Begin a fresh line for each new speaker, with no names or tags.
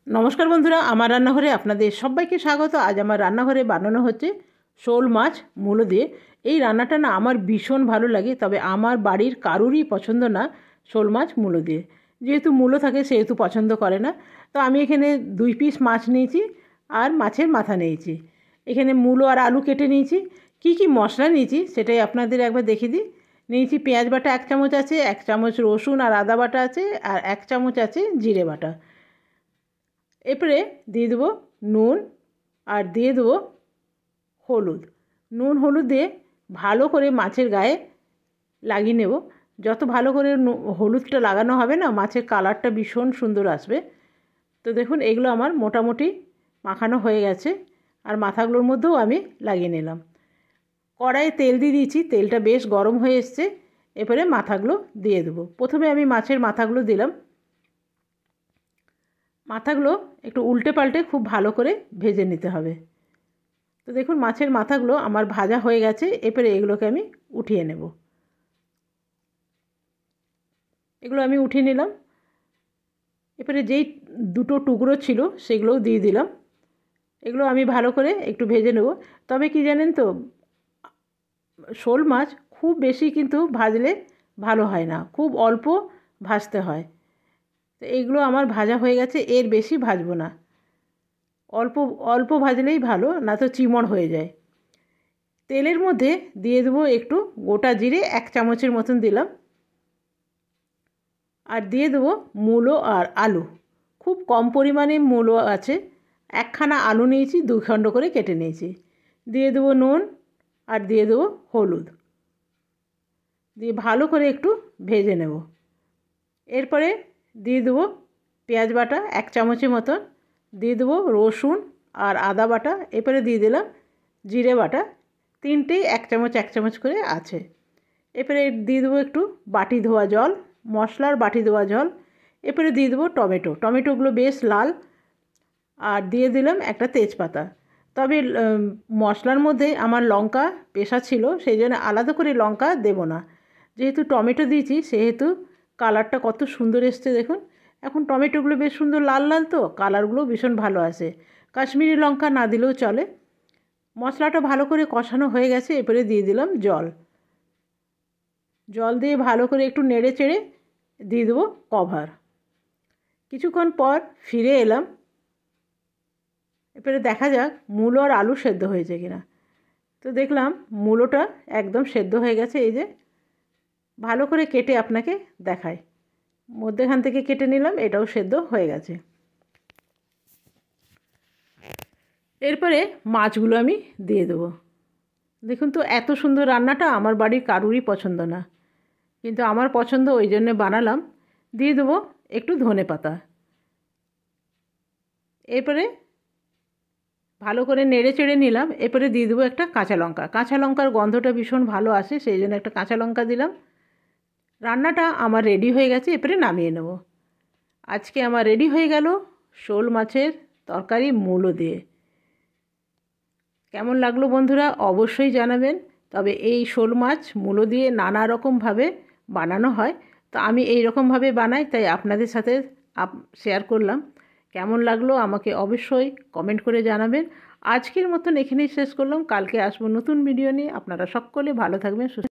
নমস্কার বন্ধুরা, আমার রান্নাঘরে আপনাদের সবাইকে স্বাগত। আজ আমার রান্নাঘরে বানানো হচ্ছে শোল মাছ মূলো দিয়ে। এই রান্নাটা না আমার ভীষণ ভালো লাগে, তবে আমার বাড়ির কারুরই পছন্দ না শোল মাছ মূলো দিয়ে। যেহেতু মূলো থাকে সেহেতু পছন্দ করে না। তো আমি এখানে 2 পিস মাছ নিয়েছি আর মাছের মাথা নিয়েছি। এখানে মূলো আর আলু কেটে নিয়েছি। কি কি মশলা নিয়েছি সেটাই আপনাদের একবার দেখিয়ে দিই। নিয়েছি পেঁয়াজ বাটা 1 চামচ আছে, 1 চামচ রসুন আর আদা বাটা আছে, আর 1 চামচ আছে জিরে বাটা। এরপরে দিয়ে দেবো নুন আর দিয়ে দেবো হলুদ। নুন হলুদ দিয়ে ভালো করে মাছের গায়ে লাগিয়ে নেব। যত ভালো করে হলুদটা লাগানো হবে না, মাছের কালারটা ভীষণ সুন্দর আসবে। তো দেখুন, এগুলো আমার মোটামুটি মাখানো হয়ে গেছে, আর মাথাগুলোর মধ্যেও আমি লাগিয়ে নিলাম। কড়াইয়ে তেল দিয়ে দিয়েছি, তেলটা বেশ গরম হয়ে এসছে। এরপরে মাথাগুলো দিয়ে দেবো। প্রথমে আমি মাছের মাথাগুলো দিলাম। মাথাগুলো একটু উল্টে পাল্টে খুব ভালো করে ভেজে নিতে হবে। তো দেখুন, মাছের মাথাগুলো আমার ভাজা হয়ে গেছে। এরপরে এগুলোকে আমি উঠিয়ে নেব। এগুলো আমি উঠিয়ে নিলাম। এরপরে যেই 2টো টুকরো ছিল সেগুলোও দিয়ে দিলাম। এগুলো আমি ভালো করে একটু ভেজে নেব। তবে কি জানেন তো, শোল মাছ খুব বেশি কিন্তু ভাজলে ভালো হয় না, খুব অল্প ভাজতে হয়। তো এইগুলো আমার ভাজা হয়ে গেছে, এর বেশি ভাজবো না। অল্প অল্প ভাজলেই ভালো, না তো চিমড় হয়ে যায়। তেলের মধ্যে দিয়ে দেবো একটু গোটা জিরে, 1 চামচের মতন দিলাম। আর দিয়ে দেবো মূলো আর আলু। খুব কম পরিমাণে মূলো আছে, 1খানা আলু নিয়েছি, 2 খণ্ড করে কেটে নিয়েছি। দিয়ে দেবো নুন আর দিয়ে দেবো হলুদ, দিয়ে ভালো করে একটু ভেজে নেব। এরপরে দিয়ে দেবো পেঁয়াজ বাটা 1 চামচের মতন, দিয়ে দেবো রসুন আর আদা বাটা। এরপরে দিয়ে দিলাম জিরে বাটা, 3টেই 1 চামচ 1 চামচ করে আছে। এরপরে দিয়ে দেবো একটু বাটি ধোয়া জল, মশলার বাটি ধোয়া জল। এরপরে দিয়ে দেবো টমেটোগুলো বেশ লাল, আর দিয়ে দিলাম একটা তেজপাতা। তবে মশলার মধ্যে আমার লঙ্কা পেশা ছিল, সেই জন্য আলাদা করে লঙ্কা দেব না। যেহেতু টমেটো দিয়েছি সেহেতু কালারটা কত সুন্দর এসছে দেখুন। এখন টমেটোগুলো বেশ সুন্দর লাল লাল, তো কালারগুলো ভীষণ ভালো আসে। কাশ্মীরি লঙ্কা না দিলেও চলে। মশলাটা ভালো করে কষানো হয়ে গেছে। এরপরে দিয়ে দিলাম জল দিয়ে ভালো করে একটু নেড়ে চেড়ে দিয়ে দেবো কভার। কিছুক্ষণ পর ফিরে এলাম। এরপরে দেখা যাক মূলো আর আলু সেদ্ধ হয়েছে কিনা। তো দেখলাম মূলোটা একদম সেদ্ধ হয়ে গেছে। এই যে ভালো করে কেটে আপনাকে দেখাই, মধ্যেখান থেকে কেটে নিলাম, এটাও সেদ্ধ হয়ে গেছে। এরপরে মাছগুলো আমি দিয়ে দেবো। দেখুন তো, এত সুন্দর রান্নাটা আমার বাড়ির কারুরই পছন্দ না, কিন্তু আমার পছন্দ, ওই জন্য বানালাম। দিয়ে দেবো একটু ধনেপাতা। এরপরে ভালো করে নেড়ে চেড়ে নিলাম। এরপরে দিয়ে দেবো একটা কাঁচা লঙ্কার গন্ধটা ভীষণ ভালো আসে, সেই জন্য একটা কাঁচা লঙ্কা দিলাম। রান্নাটা আমার রেডি হয়ে গেছে। এরপরে নামিয়ে নেব। আজকে আমার রেডি হয়ে গেল শোল মাছের তরকারি মূলো দিয়ে। কেমন লাগলো বন্ধুরা অবশ্যই জানাবেন। তবে এই শোল মাছ মূলো দিয়ে নানা রকমভাবে বানানো হয়, তো আমি এই রকমভাবে বানাই, তাই আপনাদের সাথে শেয়ার করলাম। কেমন লাগলো আমাকে অবশ্যই কমেন্ট করে জানাবেন। আজকের মতন এখানেই শেষ করলাম। কালকে আসবো নতুন ভিডিও নিয়ে। আপনারা সকলে ভালো থাকবেন, সুস্থ।